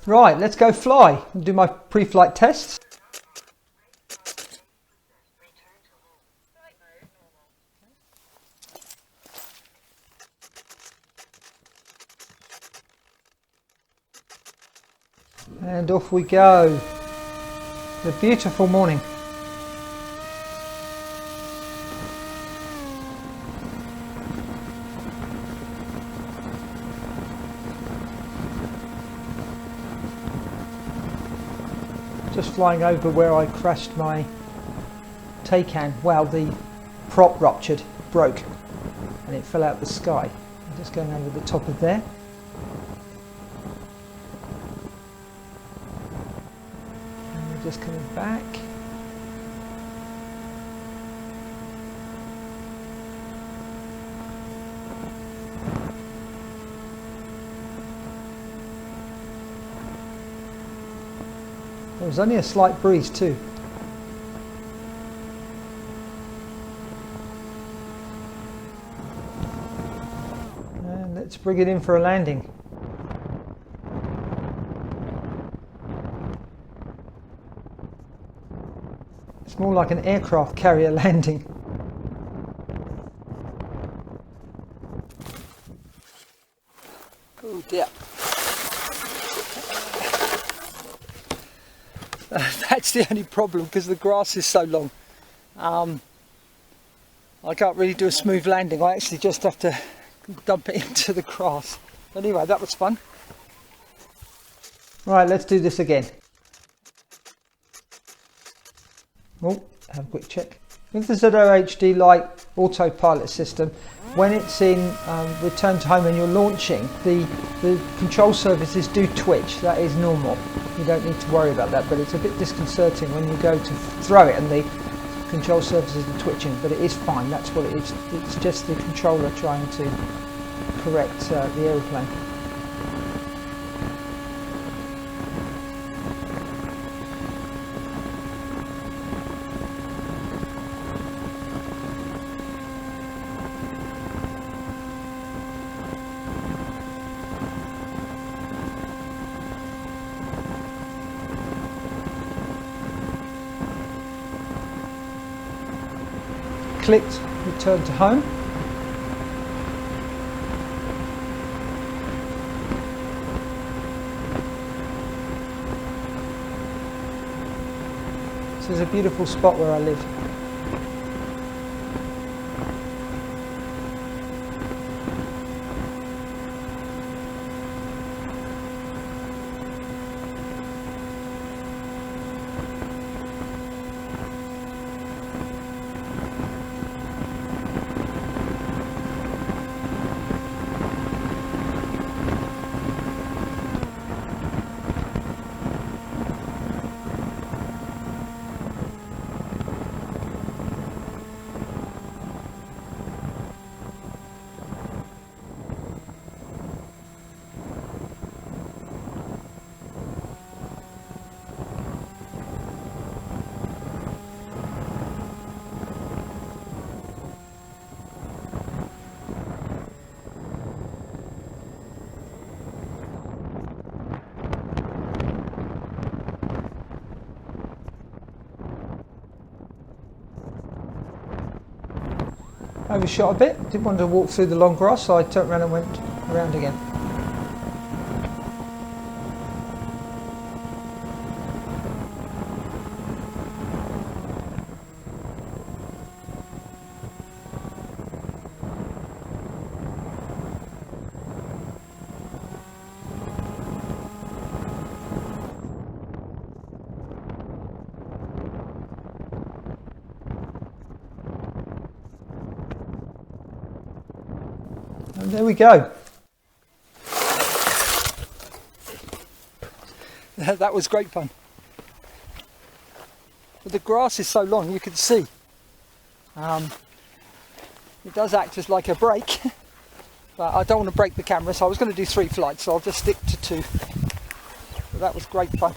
Right, let's go fly and do my pre-flight tests. And off we go. It's a beautiful morning. Just flying over where I crashed my Takeoff. Well, the prop ruptured, broke, and it fell out the sky. I'm just going over the top of there. And we're just coming back. There was only a slight breeze too. And let's bring it in for a landing. It's more like an aircraft carrier landing. Oh dear. That's the only problem, because the grass is so long. I can't really do a smooth landing. I actually just have to dump it into the grass. Anyway, that was fun. Right, let's do this again. Oh, have a quick check. With the ZHOD Lite Autopilot system, when it's in return to home and you're launching, the control surfaces do twitch. That is normal. You don't need to worry about that, but it's a bit disconcerting when you go to throw it and the control surfaces are twitching, but it is fine. That's what it is. It's just the controller trying to correct the aeroplane. Clicked return to home. This is a beautiful spot where I live. Overshot a bit, didn't want to walk through the long grass, so I turned around and went around again. And there we go. That was great fun. But the grass is so long, you can see. It does act as like a brake, but I don't want to break the camera, so I was going to do 3 flights, so I'll just stick to 2. But that was great fun.